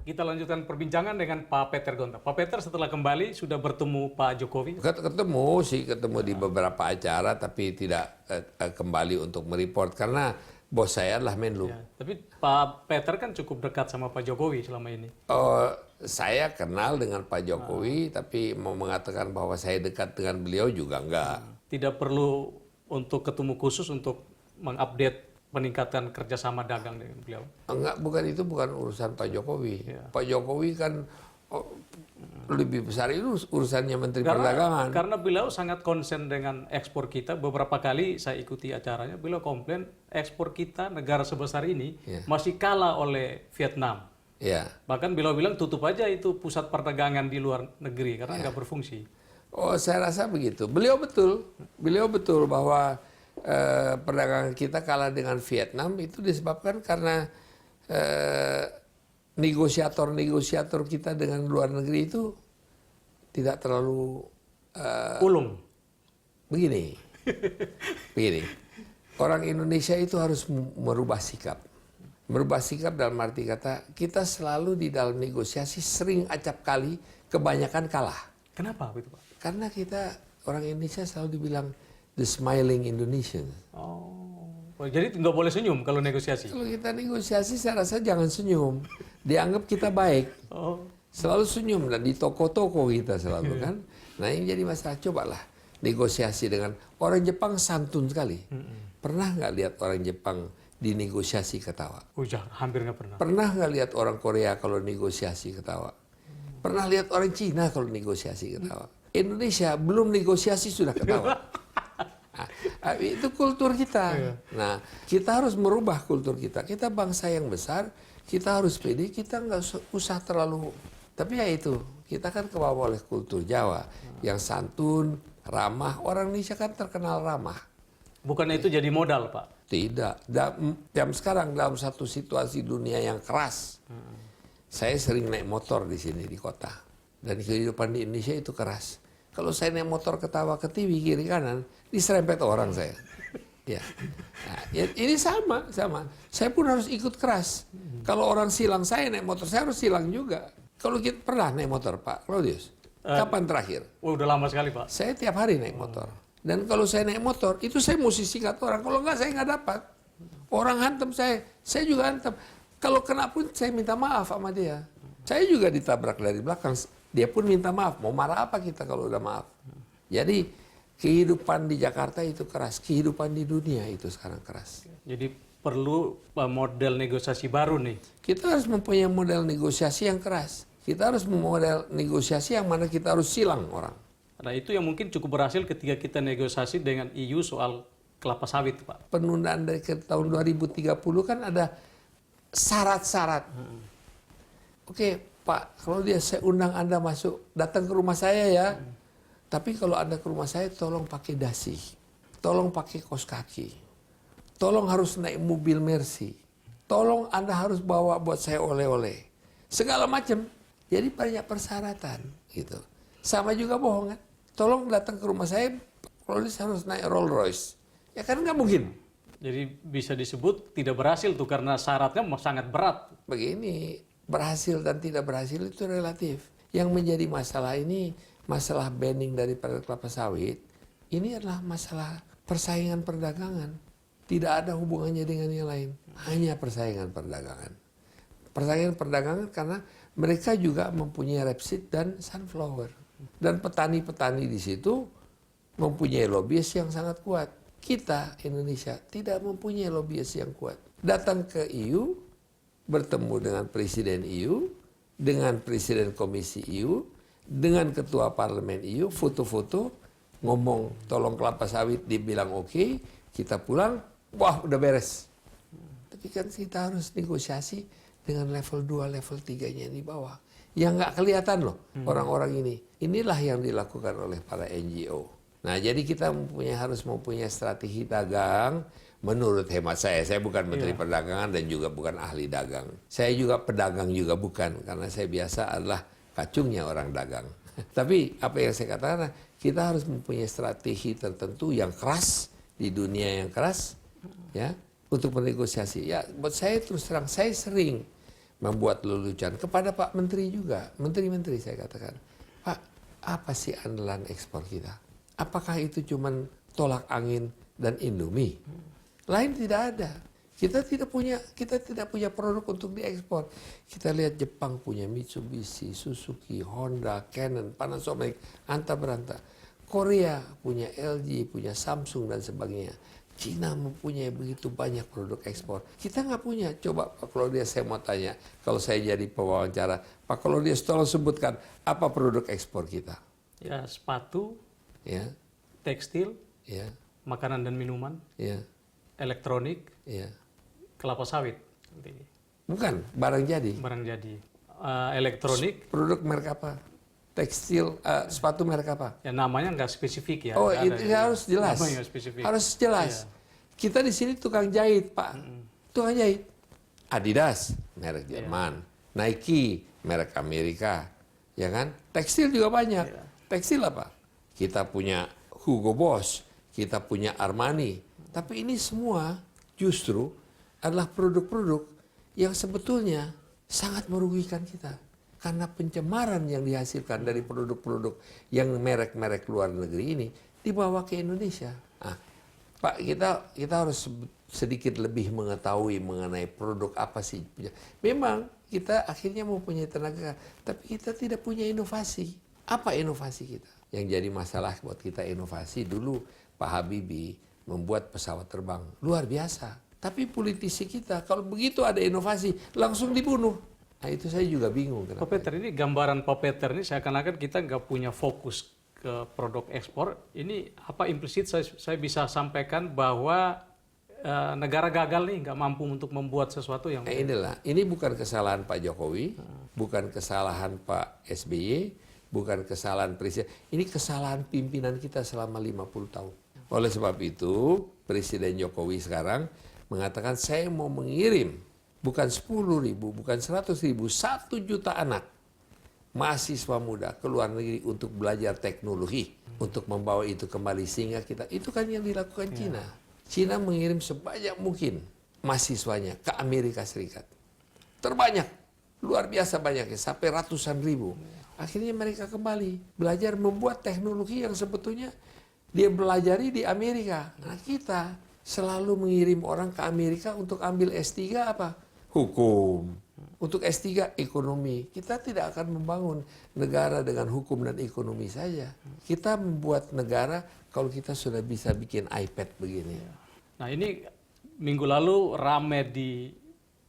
Kita lanjutkan perbincangan dengan Pak Peter Gonta. Pak Peter setelah kembali sudah bertemu Pak Jokowi? Ketemu di beberapa acara, tapi tidak kembali untuk mereport karena bos saya adalah Menlu. Ya, tapi Pak Peter kan cukup dekat sama Pak Jokowi selama ini. Saya kenal dengan Pak Jokowi, tapi mau mengatakan bahwa saya dekat dengan beliau juga enggak. Tidak perlu untuk ketemu khusus untuk mengupdate peningkatan kerjasama dagang dengan beliau. Enggak, bukan urusan Pak Jokowi. Ya. Pak Jokowi kan lebih besar itu urusannya Menteri Perdagangan. Karena beliau sangat konsen dengan ekspor kita. Beberapa kali saya ikuti acaranya, beliau komplain ekspor kita negara sebesar ini masih kalah oleh Vietnam. Ya. Bahkan beliau bilang tutup aja itu pusat perdagangan di luar negeri karena nggak berfungsi. Oh, saya rasa begitu. Beliau betul bahwa perdagangan kita kalah dengan Vietnam itu disebabkan karena negosiator kita dengan luar negeri itu tidak terlalu Ulung. begini. Orang Indonesia itu harus merubah sikap. Merubah sikap dalam arti kata kita selalu di dalam negosiasi sering acap kali kebanyakan kalah. Kenapa begitu, Pak? Karena kita orang Indonesia selalu dibilang the smiling Indonesian. Oh, jadi nggak boleh senyum kalau negosiasi? Kalau kita negosiasi saya rasa jangan senyum. Dianggap kita baik. Oh. Selalu senyum dan di toko-toko kita selalu kan. Nah ini jadi masalah. Cobalah negosiasi dengan orang Jepang santun sekali. Pernah nggak lihat orang Jepang dinegosiasi ketawa? Hampir nggak pernah. Pernah nggak lihat orang Korea kalau negosiasi ketawa? Pernah lihat orang Cina kalau negosiasi ketawa? Indonesia belum negosiasi sudah ketawa. Nah, itu kultur kita. Nah, kita harus merubah kultur kita. Kita bangsa yang besar, kita harus pede, kita nggak usah terlalu. Tapi ya itu, kita kan kebawa oleh kultur Jawa yang santun, ramah. Orang Indonesia kan terkenal ramah. Bukannya itu jadi modal, Pak? Tidak. Jam sekarang dalam satu situasi dunia yang keras, saya sering naik motor di sini di kota. Dan kehidupan di Indonesia itu keras. Kalau saya naik motor ketawa ke TV kiri kanan, diserempet orang saya. Ya. Nah, ini sama. Saya pun harus ikut keras. Kalau orang silang saya naik motor, saya harus silang juga. Kalau kita pernah naik motor, Pak Claudius? Kapan terakhir? Oh, udah lama sekali, Pak. Saya tiap hari naik motor. Dan kalau saya naik motor, itu saya mesti sikat orang. Kalau enggak, saya nggak dapat. Orang hantam saya juga hantam. Kalau kena pun saya minta maaf sama dia. Saya juga ditabrak dari belakang. Dia pun minta maaf. Mau marah apa kita kalau udah maaf? Jadi kehidupan di Jakarta itu keras. Kehidupan di dunia itu sekarang keras. Jadi perlu model negosiasi baru nih. Kita harus mempunyai model negosiasi yang keras. Kita harus memodel negosiasi yang mana kita harus silang orang. Nah itu yang mungkin cukup berhasil ketika kita negosiasi dengan EU soal kelapa sawit, Pak. Penundaan dari ke tahun 2030 kan ada syarat-syarat. Oke, Pak, kalau saya undang Anda masuk, datang ke rumah saya ya. Tapi kalau Anda ke rumah saya, tolong pakai dasi. Tolong pakai kaos kaki. Tolong harus naik mobil Mercy. Tolong Anda harus bawa buat saya oleh-oleh. Segala macam. Jadi banyak persyaratan gitu. Sama juga bohong kan? Tolong datang ke rumah saya, kalau harus naik Rolls Royce. Ya kan nggak mungkin. Jadi bisa disebut tidak berhasil tuh karena syaratnya sangat berat. Begini, berhasil dan tidak berhasil itu relatif. Yang menjadi masalah ini, masalah banning daripada kelapa sawit, ini adalah masalah persaingan perdagangan. Tidak ada hubungannya dengan yang lain. Hanya persaingan perdagangan. Persaingan perdagangan karena mereka juga mempunyai rapeseed dan sunflower. Dan petani-petani di situ mempunyai lobbyis yang sangat kuat. Kita, Indonesia, tidak mempunyai lobbyis yang kuat. Datang ke EU, bertemu dengan Presiden EU, dengan Presiden Komisi EU, dengan Ketua Parlemen EU, foto-foto, ngomong tolong kelapa sawit, dibilang oke, kita pulang, wah udah beres. Tapi kan kita harus negosiasi dengan level 2, level 3-nya di bawah. Yang nggak kelihatan loh orang-orang ini. Inilah yang dilakukan oleh para NGO. Nah jadi kita harus mempunyai strategi dagang menurut hemat saya. Saya bukan Menteri Perdagangan dan juga bukan ahli dagang. Saya juga pedagang juga bukan. Karena saya biasa adalah kacungnya orang dagang. Tapi apa yang saya katakan, kita harus mempunyai strategi tertentu yang keras di dunia yang keras. Ya, untuk bernegosiasi. Ya, buat saya terus terang, saya sering membuat lelucon kepada Pak Menteri juga, menteri-menteri saya katakan, Pak, apa sih andalan ekspor kita? Apakah itu cuman tolak angin dan Indomie? Lain tidak ada. Kita tidak punya produk untuk diekspor. Kita lihat Jepang punya Mitsubishi, Suzuki, Honda, Canon, Panasonic, anta beranta. Korea punya LG, punya Samsung dan sebagainya. Cina mempunyai begitu banyak produk ekspor. Kita nggak punya. Coba Pak Claudius, saya mau tanya, kalau saya jadi pewawancara, Pak Claudius tolong sebutkan apa produk ekspor kita? Ya, sepatu, Ya, tekstil, ya, makanan dan minuman, ya, elektronik, ya. kelapa sawit. Bukan, barang jadi. Barang jadi. Elektronik, Produk merek apa? Tekstil, sepatu merek apa? ya namanya nggak spesifik ya. Oh, nggak itu ada, harus jelas. Namanya nggak spesifik. Harus jelas. Kita di sini tukang jahit, Pak. Tukang jahit. Adidas, merek Jerman. Nike, merek Amerika. Ya kan? Tekstil juga banyak. Tekstil apa? Kita punya Hugo Boss, kita punya Armani. Tapi ini semua justru adalah produk-produk yang sebetulnya sangat merugikan kita. Karena pencemaran yang dihasilkan dari produk-produk yang merek-merek luar negeri ini dibawa ke Indonesia. Nah, Pak, kita harus sedikit lebih mengetahui mengenai produk apa sih. Memang kita akhirnya mempunyai tenaga, tapi kita tidak punya inovasi. Apa inovasi kita? Yang jadi masalah buat kita inovasi dulu Pak Habibie membuat pesawat terbang luar biasa. Tapi politisi kita kalau begitu ada inovasi langsung dibunuh. Nah itu saya juga bingung. Pak Peter, ini gambaran Pak Peter ini seakan-akan kita nggak punya fokus ke produk ekspor. Ini apa implisit saya bisa sampaikan bahwa negara gagal nih, nggak mampu untuk membuat sesuatu yang... Ini bukan kesalahan Pak Jokowi, bukan kesalahan Pak SBY, bukan kesalahan Presiden. Ini kesalahan pimpinan kita selama 50 tahun. Oleh sebab itu, Presiden Jokowi sekarang mengatakan saya mau mengirim bukan 10.000, bukan 100.000, 1 juta anak mahasiswa muda ke luar negeri untuk belajar teknologi, untuk membawa itu kembali sehingga kita, itu kan yang dilakukan Cina. Cina mengirim sebanyak mungkin mahasiswanya ke Amerika Serikat. Terbanyak, luar biasa banyaknya, sampai ratusan ribu. Akhirnya mereka kembali belajar membuat teknologi yang sebetulnya dia belajari di Amerika. Nah kita selalu mengirim orang ke Amerika untuk ambil S3 apa? Hukum. Untuk S3 ekonomi. Kita tidak akan membangun negara dengan hukum dan ekonomi saja. Kita membuat negara kalau kita sudah bisa bikin iPad begini. Nah ini minggu lalu rame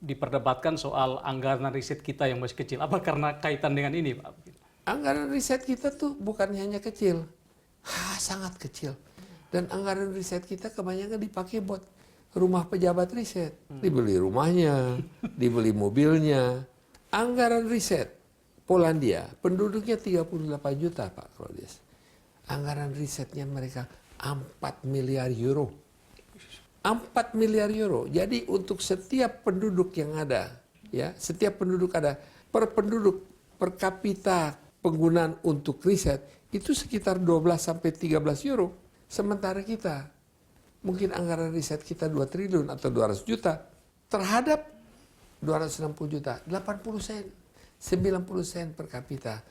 diperdebatkan soal anggaran riset kita yang masih kecil. Apa karena kaitan dengan ini, Pak? Anggaran riset kita tuh bukan hanya kecil. Sangat kecil. Dan anggaran riset kita kebanyakan dipakai buat rumah pejabat riset. Dibeli rumahnya, dibeli mobilnya. Anggaran riset Polandia, penduduknya 38 juta Pak Claudius. Anggaran risetnya mereka 4 miliar euro. 4 miliar euro. Jadi untuk setiap penduduk yang ada, ya, setiap penduduk ada, per penduduk, per kapita penggunaan untuk riset, itu sekitar 12 sampai 13 euro. Sementara kita, mungkin anggaran riset kita 2 triliun atau 200 juta terhadap 260 juta, 80 sen, 90 sen per kapita.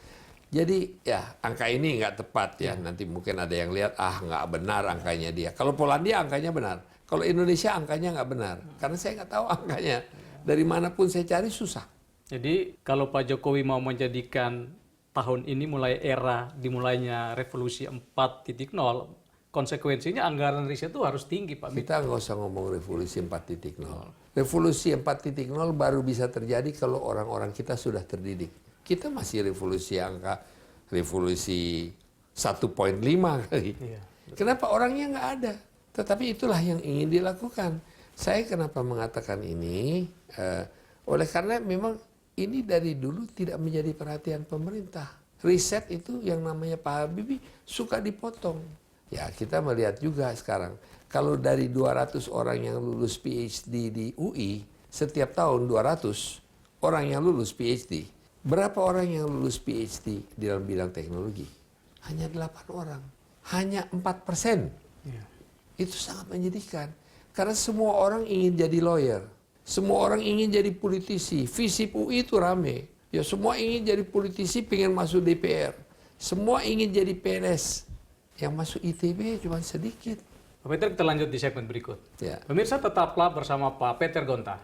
Jadi ya angka ini nggak tepat ya, nanti mungkin ada yang lihat nggak benar angkanya dia. Kalau Polandia angkanya benar, kalau Indonesia angkanya nggak benar, karena saya nggak tahu angkanya. Dari manapun saya cari susah. Jadi kalau Pak Jokowi mau menjadikan tahun ini mulai era dimulainya revolusi 4.0, konsekuensinya anggaran riset itu harus tinggi, Pak. Kita nggak usah ngomong revolusi 4.0. Revolusi 4.0 baru bisa terjadi kalau orang-orang kita sudah terdidik. Kita masih revolusi 1.5 kali. Iya. Kenapa orangnya nggak ada? Tetapi itulah yang ingin dilakukan. Saya kenapa mengatakan ini? Oleh karena memang ini dari dulu tidak menjadi perhatian pemerintah. Riset itu yang namanya Pak Habibie suka dipotong. Ya kita melihat juga sekarang, kalau dari 200 orang yang lulus PhD di UI, setiap tahun 200 orang yang lulus PhD. Berapa orang yang lulus PhD di dalam bidang teknologi? Hanya 8 orang. Hanya 4%. Ya. Itu sangat menyedihkan. Karena semua orang ingin jadi lawyer. Semua orang ingin jadi politisi. Visip UI itu rame. Ya semua ingin jadi politisi, pengen masuk DPR. Semua ingin jadi PNS. Yang masuk ITB cuma sedikit. Pak Peter, kita lanjut di segmen berikut. Ya. Pemirsa, tetaplah bersama Pak Peter Gonta.